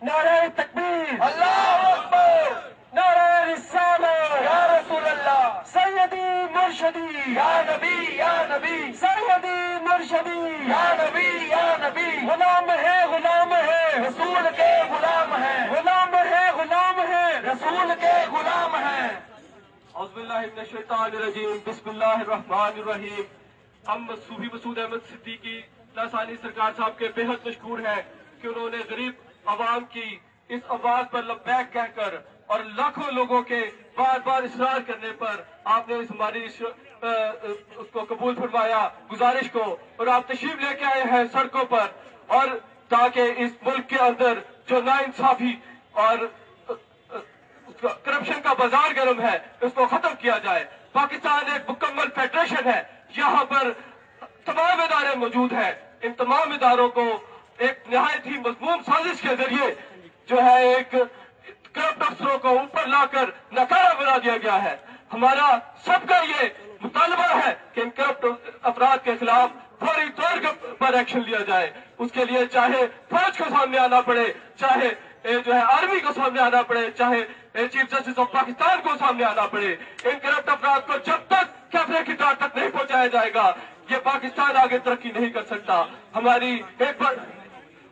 नारे तकबीर, अल्लाहु अकबर, नारे रिसालत, या रसूल अल्लाह, सैयदी मुर्शदी, या नबी, या नबी, सैयदी मुर्शदी, या नबी, या नबी, गुलाम है, गुलाम है, रसूल के गुलाम हैं, गुलाम है, गुलाम है, रसूल के गुलाम हैं। औज़ुबिल्लाहि मिनश्शैतानिर्रजीम, बिस्मिल्लाहिर्रहमानिर्रहीम। हम सूफी मसूद अहमद सिद्दीकी लासानी सरकार साहब के बेहद मशहूर हैं कि उन्होंने गरीब आवाम की इस आवाज पर लब्बैक कहकर और लाखों लोगों के बार बार इसरार करने पर आपने इस हमारी उसको कबूल फरमाया गुजारिश को, और आप तशरीफ लेके आए हैं सड़कों पर, और ताकि इस मुल्क के अंदर जो नाइंसाफी और करप्शन का बाजार गर्म है उसको खत्म किया जाए। पाकिस्तान एक मुकम्मल फेडरेशन है, यहाँ पर तमाम इदारे मौजूद हैं। इन तमाम इदारों को एक निहायत ही मज़मूम साजिश के जरिए जो है एक करप्ट अफसरों को ऊपर लाकर नकारा बना दिया गया है। हमारा सबका ये मुतालबा है कि इन करप्ट अफराद के खिलाफ फौरी तौर पर एक्शन लिया जाए। उसके लिए चाहे फौज को सामने आना पड़े, चाहे जो है आर्मी को सामने आना पड़े, चाहे चीफ जस्टिस ऑफ पाकिस्तान को सामने आना पड़े। इन करप्ट अफराद को जब तक कैफे की दाद तक नहीं पहुंचाया जाएगा ये पाकिस्तान आगे तरक्की नहीं कर सकता। हमारी एक बार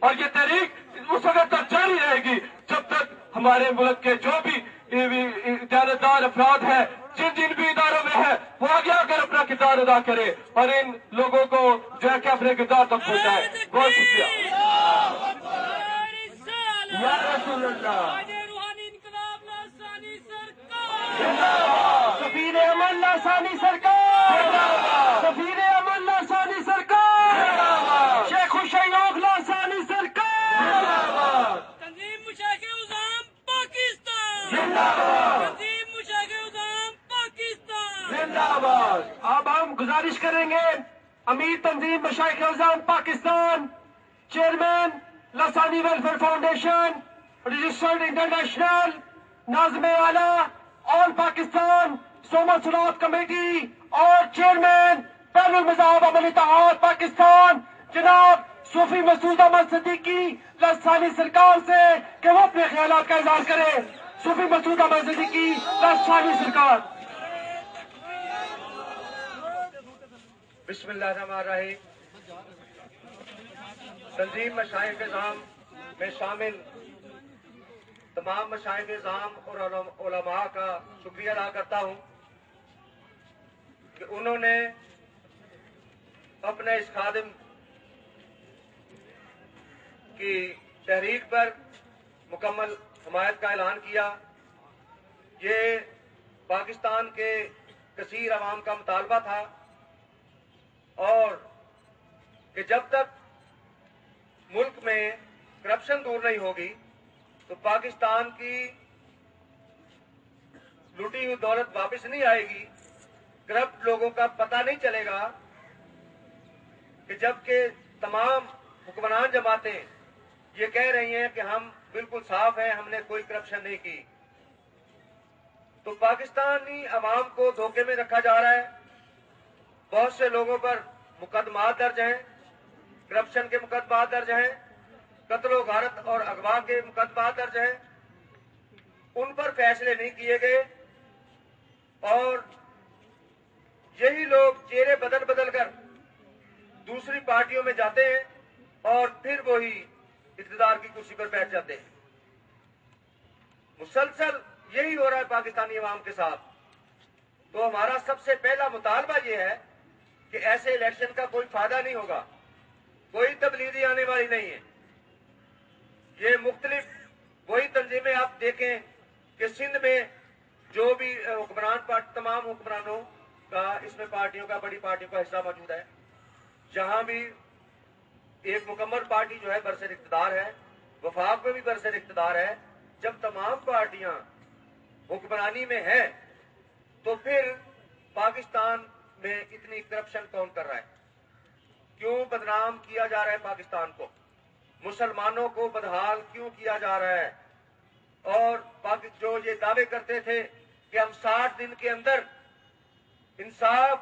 और ये तहरीक उस वक्त तक जारी रहेगी जब तक हमारे मुल्क के जो भी दयानतदार अफराद हैं, जिन जिन भी इदारों में है, वो आगे आकर अपना किरदार अदा करे और इन लोगों को जो है कि अपने किरदार तक पहुंचाए। बहुत शुक्रिया। या रसूल अल्लाह, सफीर अमन लासानी सरकार, सफीर अमन लासानी सरकार, शेख हुसैन लासानी सरकार, तंजीम मुशाहिद उज़ाम पाकिस्तान, जिंदाबाद, तंजीम मुशाहिद उज़ाम पाकिस्तान, जिंदाबाद। अब हम गुजारिश करेंगे अमीर तंजीम मशाइख निज़ाम Pakistan, chairman Lasani welfare foundation, registered international, नाज़िम आला ऑल पाकिस्तान सोमा सुरात कमेटी और चेयरमैन बैनुल मज़ाहब अमल इत्तेहाद पाकिस्तान जनाब सूफी मसूद अहमद सिद्दीकी लासानी सरकार से कि वो अपने ख्यालात का इज़हार करें। सूफी मसूद अहमद सिद्दीकी लासानी सरकार। बिस्मिल्लाहिर्रहमानिर्रहीम। तंजीम मशाइख निज़ाम में शामिल तमाम मशाइख निज़ाम और उलमा का शुक्रिया अदा करता हूँ कि उन्होंने अपने इस खादिम की तहरीक पर मुकम्मल हमायत का ऐलान किया। ये पाकिस्तान के कसीर अवाम का मुतालबा था और कि जब तक मुल्क में करप्शन दूर नहीं होगी तो पाकिस्तान की लूटी हुई दौलत वापस नहीं आएगी। करप्ट लोगों का पता नहीं चलेगा कि जबकि तमाम हुक्मरान जमातें ये कह रही हैं कि हम बिल्कुल साफ हैं, हमने कोई करप्शन नहीं की, तो पाकिस्तानी अवाम को धोखे में रखा जा रहा है। बहुत से लोगों पर मुकदमा दर्ज हैं, करप्शन के मुकदमा दर्ज हैं, कत्ल गारत और अगवा के मुकदमा दर्ज हैं, उन पर फैसले नहीं किए गए और यही लोग चेहरे बदल बदल कर दूसरी पार्टियों में जाते हैं और फिर वही इक़्तिदार की कुर्सी पर बैठ जाते हैं। मुसलसल यही हो रहा है पाकिस्तानी अवाम के साथ। तो हमारा सबसे पहला मुतालबा यह है कि ऐसे इलेक्शन का कोई फायदा नहीं होगा, कोई तब्दीली आने वाली नहीं है। ये मुख्तलिफ वही तंजीमें आप देखें कि सिंध में जो भी हुक्मरान तमाम हुक्मरानों का इसमें पार्टियों का बड़ी पार्टियों का हिस्सा मौजूद है, जहां भी एक मुकम्मल पार्टी जो है बरसर इक़्तिदार है, वफाक में भी बरसर इक़्तिदार है। जब तमाम पार्टियां हुक्मरानी में हैं तो फिर पाकिस्तान में इतनी करप्शन कौन कर रहा है? क्यों बदनाम किया जा रहा है पाकिस्तान को? मुसलमानों को बदहाल क्यों किया जा रहा है? और जो ये दावे करते थे कि हम 60 दिन के अंदर इंसाफ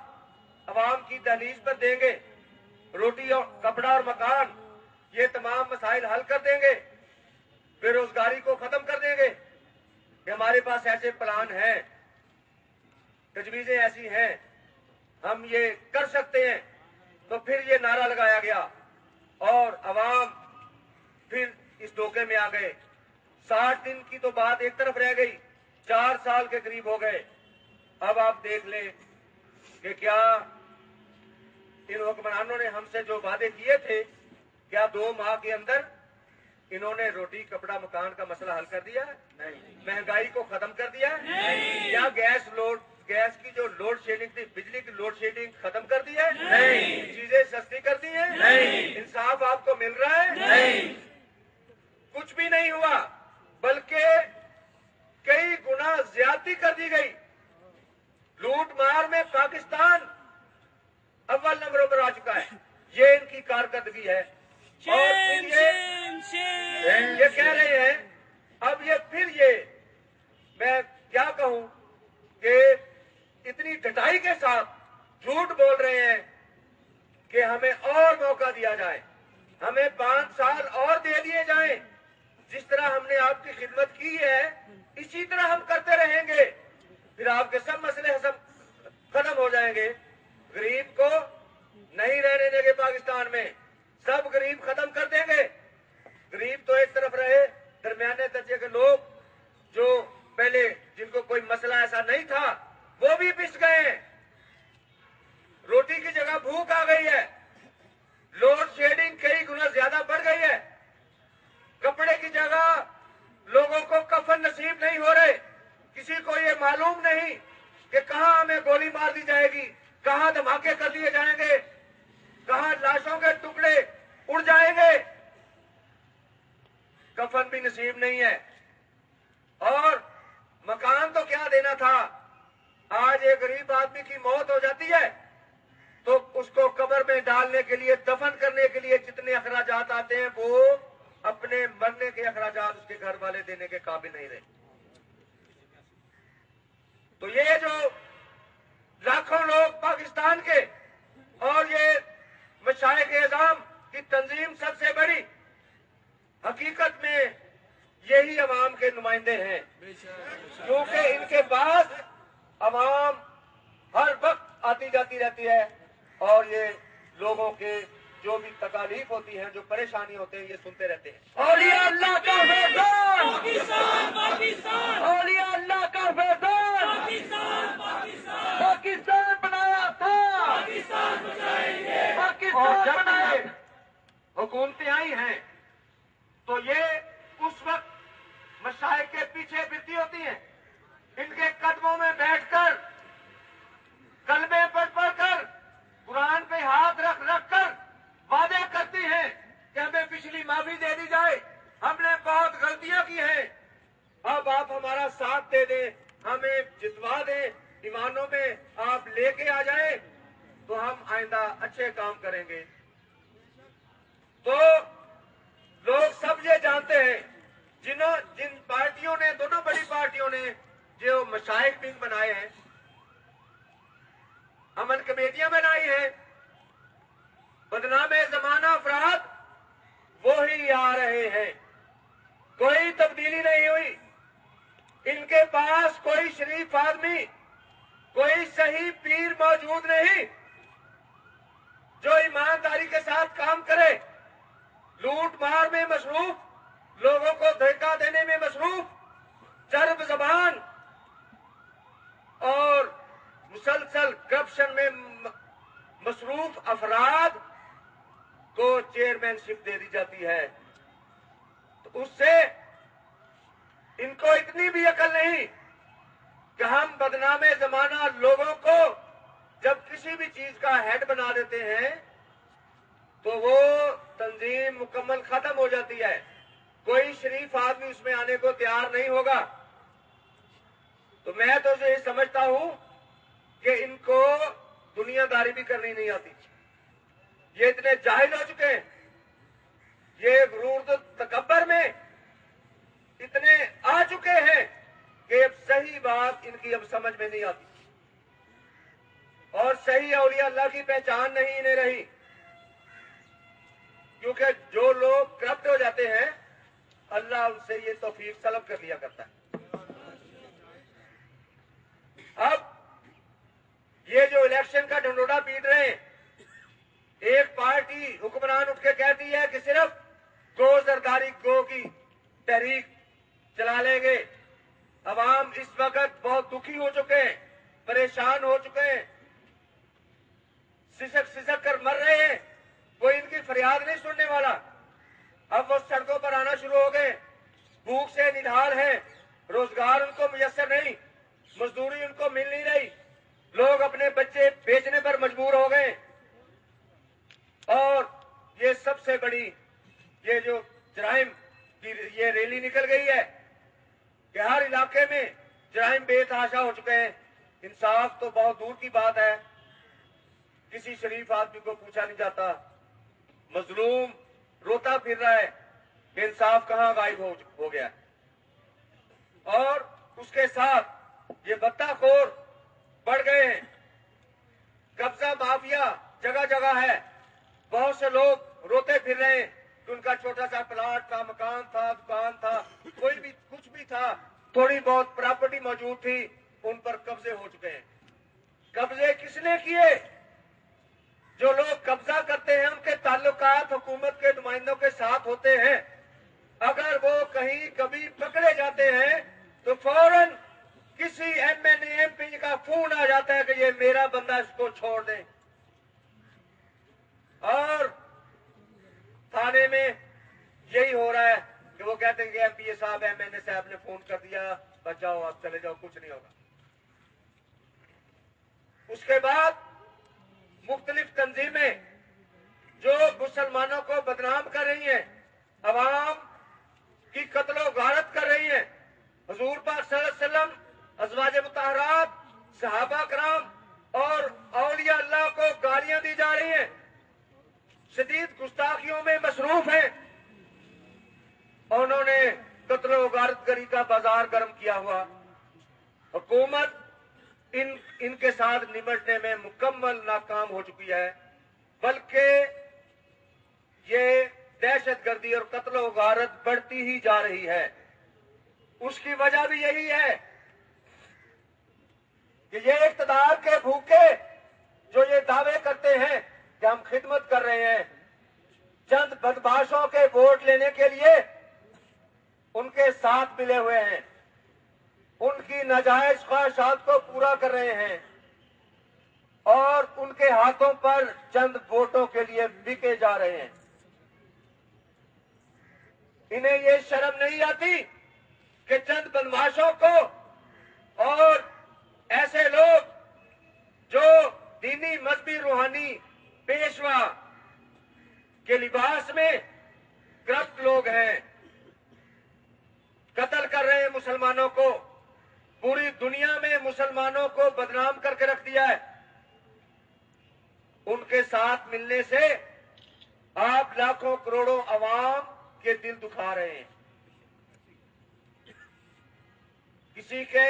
अवाम की दहलीज पर देंगे, रोटी और कपड़ा और मकान, ये तमाम मसाइल हल कर देंगे, फिर हमारे पास ऐसे प्लान हैं, तजवीजें ऐसी हैं, हम ये कर सकते हैं। तो फिर ये नारा लगाया गया और अवाम फिर इस धोखे में आ गए। 60 दिन की तो बात एक तरफ रह गई, 4 साल के करीब हो गए। अब आप देख लें कि क्या इन हुक्मरानों ने हमसे जो वादे किए थे, क्या 2 माह के अंदर इन्होंने रोटी कपड़ा मकान का मसला हल कर दिया है? नहीं। महंगाई को खत्म कर दिया है? नहीं। या गैस की जो लोड शेडिंग थी, बिजली की लोड शेडिंग खत्म कर दी है? नहीं। चीजें सस्ती कर दी है? नहीं। इंसाफ आपको मिल रहा है? नहीं। कुछ भी नहीं हुआ, बल्कि कई गुना ज्यादती कर दी गई। लूट मार में पाकिस्तान अव्वल नंबरों पर आ चुका है। ये इनकी कारकर्दगी है। और फिर ये कह रहे हैं, अब ये फिर ये मैं क्या कहूं कि इतनी डटाई के साथ झूठ बोल रहे हैं कि हमें और मौका दिया जाए, हमें 5 साल और दे दिए जाएं। जिस तरह हमने आपकी खिदमत की है, इसी तरह हम करते रहेंगे, फिर आपके सब मसले खत्म हो जाएंगे। गरीब को नहीं रहने देंगे पाकिस्तान में, सब गरीब खत्म कर देंगे। गरीब तो एक तरफ रहे, दरमियाने दर्जे के लोग जो पहले जिनको कोई मसला ऐसा नहीं था, वो भी पिस गए। रोटी की जगह भूख आ गई है, लोड शेडिंग कई गुना ज्यादा बढ़ गई है, कपड़े की जगह लोगों को कफन नसीब नहीं हो रहे। किसी को ये मालूम नहीं कि कहां हमें गोली मार दी जाएगी, कहां धमाके कर दिए जाएंगे, कहां लाशों के टुकड़े उड़ जाएंगे। कफन भी नसीब नहीं है। और मकान तो क्या देना था। आज एक गरीब आदमी की मौत हो जाती है तो उसको कब्र में डालने के लिए, दफन करने के लिए जितने अखराजात आते हैं, वो अपने मरने के अखराजात उसके घर वाले देने के काबिल नहीं रहे। तो ये जो लाखों लोग पाकिस्तान के और ये मशाइख एज़ाम की तंजीम सबसे बड़ी, हकीकत में यही अवाम के नुमाइंदे हैं, क्योंकि इनके पास अवाम हर वक्त आती जाती रहती है और ये लोगों के जो भी तकालीफ होती हैं, जो परेशानी होते हैं, ये सुनते रहते हैं। और ये अल्लाह का फैज़ान, पाकिस्तान पाकिस्तान और ये अल्लाह का फैज़ान, पाकिस्तान पाकिस्तान पाकिस्तान बनाया था, पाकिस्तान बचाएंगे। पाकिस्तान बनाए। हुकूमतें आई हैं तो ये उस वक्त मशाइख के पीछे फिरती होती हैं, इनके कदमों में बैठकर, कलमे पढ़कर, कुरान पे हाथ रख कर वादे करती हैं कि हमें पिछली माफी दे दी जाए, हमने बहुत गलतियां की हैं, अब आप हमारा साथ दे दें, हमें जितवा दें, ईमानों में आप लेके आ जाएं तो हम आइंदा अच्छे काम करेंगे। तो लोग सब ये जानते हैं, जिन पार्टियों ने, दोनों बड़ी पार्टियों ने जो मशाइख विंग बनाए हैं, अमन कमेटियां बनाई हैं, बदनामे जमाना अफराद वो ही आ रहे हैं, कोई तब्दीली नहीं हुई। इनके पास कोई शरीफ आदमी, कोई सही पीर मौजूद नहीं जो ईमानदारी के साथ काम करे। लूट मार में मसरूफ, लोगों को धोखा देने में मसरूफ, चर्ब जबान और मुसलसल करप्शन में मसरूफ अफराद को चेयरमैनशिप दे दी जाती है। तो उससे इनको इतनी भी अकल नहीं कि हम बदनामे जमाना लोगों को जब किसी भी चीज का हेड बना देते हैं तो वो तंजीम मुकम्मल खत्म हो जाती है, कोई शरीफ आदमी उसमें आने को तैयार नहीं होगा। तो मैं तो ये समझता हूं कि इनको दुनियादारी भी करनी नहीं आती। ये इतने जाहिल हो चुके हैं, ये गुरूर तकब्बर में इतने आ चुके हैं कि अब सही बात इनकी अब समझ में नहीं आती और सही औलिया अल्लाह की पहचान नहीं इन्हें रही। क्योंकि जो लोग करप्ट हो जाते हैं, अल्लाह उनसे ये तौफीक तलब कर लिया करता है। ये जो इलेक्शन का ढंढोरा पीट रहे हैं, एक पार्टी हुक्मरान उठ के कहती है कि सिर्फ गो जरदारी गो की तहरीक चला लेंगे। अवाम इस वक्त बहुत दुखी हो चुके हैं, परेशान हो चुके हैं, सिसक कर मर रहे हैं, कोई इनकी फरियाद नहीं सुनने वाला। अब वो सड़कों पर आना शुरू हो गए, भूख से निढाल हैं, रोजगार उनको मुयस्सर नहीं, मजदूरी उनको मिल नहीं रही, लोग अपने बच्चे बेचने पर मजबूर हो गए। और ये सबसे बड़ी ये जो जराइम की ये रैली निकल गई है कि हर इलाके में जराइम बेतहाशा हो चुके हैं। इंसाफ तो बहुत दूर की बात है, किसी शरीफ आदमी को पूछा नहीं जाता, मजलूम रोता फिर रहा है कि इंसाफ कहां गायब हो गया। और उसके साथ ये बत्ताखोर बढ़ गए हैं, कब्जा माफिया जगह जगह है। बहुत से लोग रोते फिर रहे हैं कि उनका छोटा सा प्लाट था, मकान था, दुकान था, कोई भी कुछ भी था, थोड़ी बहुत प्रॉपर्टी मौजूद थी, उन पर कब्जे हो चुके हैं। कब्जे किसने किए? जो लोग कब्जा करते हैं उनके ताल्लुकात हुकूमत के नुमाइंदों के साथ होते हैं। अगर वो कहीं कभी पकड़े जाते हैं तो फौरन किसी एमएनए एमपी का फोन आ जाता है कि ये मेरा बंदा, इसको छोड़ दें। और थाने में यही हो रहा है कि वो कहते हैं कि एमपीए साहब, एमएनए साहब ने फोन कर दिया, बच जाओ, आप चले जाओ, कुछ नहीं होगा। उसके बाद मुख्तलिफ तंजीमें जो मुसलमानों को बदनाम कर रही हैं, अवाम की कत्लो गारत कर रही हैं, हुजूर पाक सल्लल्लाहु अलैहि वसल्लम, अज़वाज मुतहरात, सहाबा कराम और औलिया अल्लाह को गालियां दी जा रही हैं, शदीद गुस्ताखियों में मसरूफ हैं। उन्होंने कत्लो गारतगरी का बाजार गर्म किया हुआ। हुकूमत इनके साथ निपटने में मुकम्मल नाकाम हो चुकी है, बल्कि ये दहशतगर्दी और कत्लो गारत बढ़ती ही जा रही है। उसकी वजह भी यही है कि ये इक़्तिदार के भूखे जो ये दावे करते हैं कि हम खिदमत कर रहे हैं, चंद बदमाशों के वोट लेने के लिए उनके साथ मिले हुए हैं, उनकी नाजायज ख्वाहिशात को पूरा कर रहे हैं और उनके हाथों पर चंद वोटों के लिए बिके जा रहे हैं। इन्हें ये शर्म नहीं आती कि चंद बदमाशों को और ऐसे लोग जो दीनी मजहबी रूहानी पेशवा के लिबास में करप्ट लोग हैं, कत्ल कर रहे हैं मुसलमानों को, पूरी दुनिया में मुसलमानों को बदनाम करके रख दिया है। उनके साथ मिलने से आप लाखों करोड़ों अवाम के दिल दुखा रहे हैं। किसी के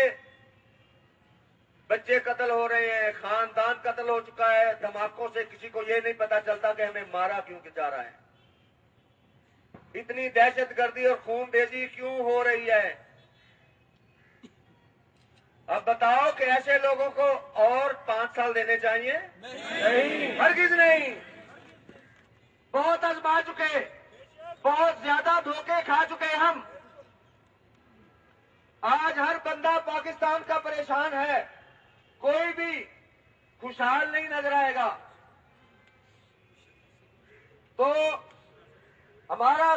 बच्चे कत्ल हो रहे हैं, खानदान कत्ल हो चुका है, धमाकों से किसी को ये नहीं पता चलता कि हमें मारा क्यों जा रहा है। इतनी दहशतगर्दी और खूनरेजी क्यों हो रही है? अब बताओ कि ऐसे लोगों को और 5 साल देने चाहिए? नहीं, हरगिज नहीं। बहुत आजमा चुके, बहुत ज्यादा धोखे खा चुके हम। आज हर बंदा पाकिस्तान का परेशान है, कोई भी खुशहाल नहीं नजर आएगा। तो हमारा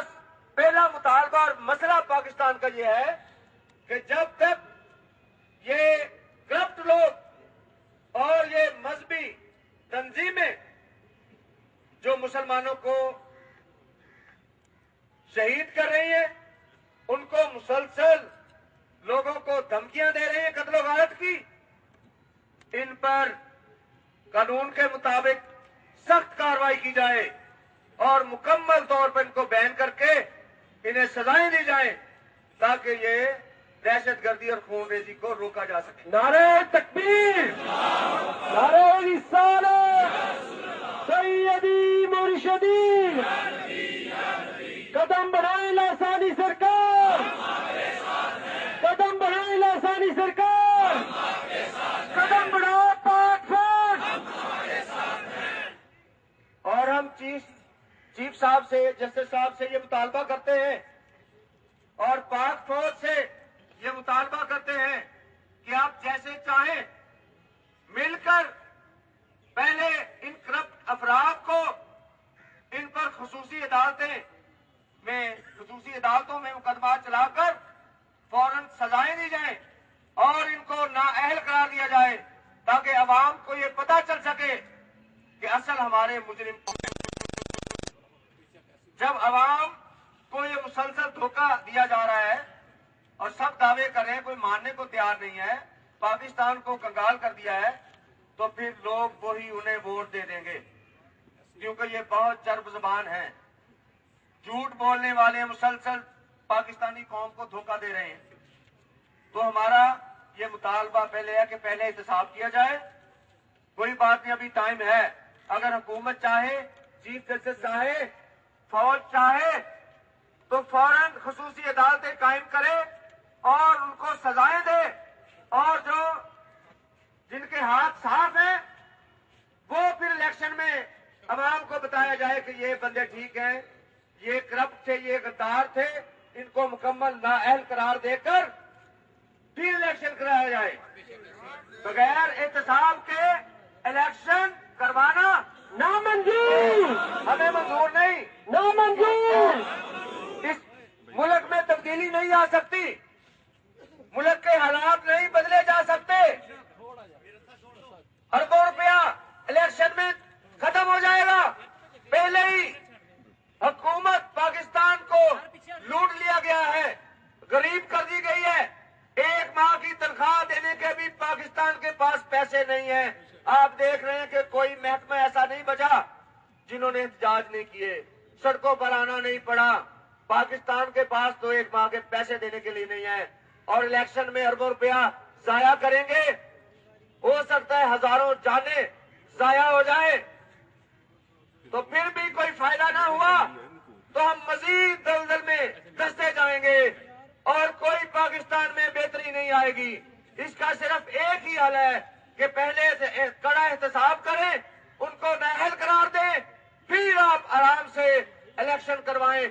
पहला मुतालबा और मसला पाकिस्तान का यह है कि जब तक ये करप्ट लोग और ये मजहबी तंजीमें जो मुसलमानों को शहीद कर रही हैं, उनको मुसलसल लोगों को धमकियां दे रहे हैं कत्लो गारत की, इन पर कानून के मुताबिक सख्त कार्रवाई की जाए और मुकम्मल तौर पर इनको बैन करके इन्हें सजाएं दी जाएं ताकि ये दहशतगर्दी और खूनरेजी को रोका जा सके। नारे तकबीर, नारे रिसालत, सैयदी मुर्शदी, कदम बढ़ाए लासानी सरकार, कदम बढ़ाए लासानी सरकार, कदम बढ़ाओ पाक फौज। चीफ साहब से, जस्टिस साहब से ये मुतालबा करते हैं और पाक फौज से ये मुतालबा करते हैं कि आप जैसे चाहें मिलकर पहले इन करप्ट अफराद को इन पर खसूसी अदालतों में मुकदमा चलाकर फौरन सजाएं दी जाएं और इनको नाअहल करार दिया जाए ताकि अवाम को ये पता चल सके कि असल हमारे मुजरिम। जब अवाम को ये मुसलसल धोखा दिया जा रहा है और सब दावे कर रहे हैं, कोई मानने को तैयार नहीं है, पाकिस्तान को कंगाल कर दिया है, तो फिर लोग वही उन्हें वोट दे देंगे क्योंकि ये बहुत चर्ब ज़बान है, झूठ बोलने वाले मुसलसल पाकिस्तानी कौम को धोखा दे रहे हैं। तो हमारा ये मुतालबा पहले है कि पहले एहतसाब किया जाए। कोई बात नहीं, अभी टाइम है। अगर हुकूमत चाहे, चीफ जस्टिस चाहे, फौज चाहे तो फौरन खसूसी अदालतें कायम करे और उनको सजाएं दे और जो जिनके हाथ साफ हैं वो फिर इलेक्शन में अवाम को बताया जाए कि ये बंदे ठीक हैं, ये करप्ट थे, ये गद्दार थे, इनको मुकम्मल नाअहल करार देकर फिर इलेक्शन कराया जाए। बगैर एहतसाब के इलेक्शन करवाना नामंजूर, हमें मंजूर नहीं। नामंजूर। इस मुल्क में तब्दीली नहीं आ सकती, मुल्क के हालात नहीं बदले जा सकते। अरबों रुपया इलेक्शन में खत्म हो जाएगा। पहले ही हुकूमत पाकिस्तान को लूट लिया गया है, गरीब कर दी गई है। एक माह की तनख्वाह देने के भी पाकिस्तान के पास पैसे नहीं है। आप देख रहे हैं कि कोई महकमा ऐसा नहीं बचा जिन्होंने एहतजाज नहीं किए, सड़कों पर आना नहीं पड़ा। पाकिस्तान के पास तो एक माह के पैसे देने के लिए नहीं है और इलेक्शन में अरबों रुपया जाया करेंगे। हो सकता है हजारों जाने जाया हो जाए, तो फिर भी कोई फायदा ना हुआ तो हम मजीद दलदल में धंसते जाएंगे और कोई पाकिस्तान में बेहतरी नहीं आएगी। इसका सिर्फ एक ही हल है कि पहले से कड़ा एहतसाब करें, उनको नाअहल करार दें, फिर आप आराम से इलेक्शन करवाएं।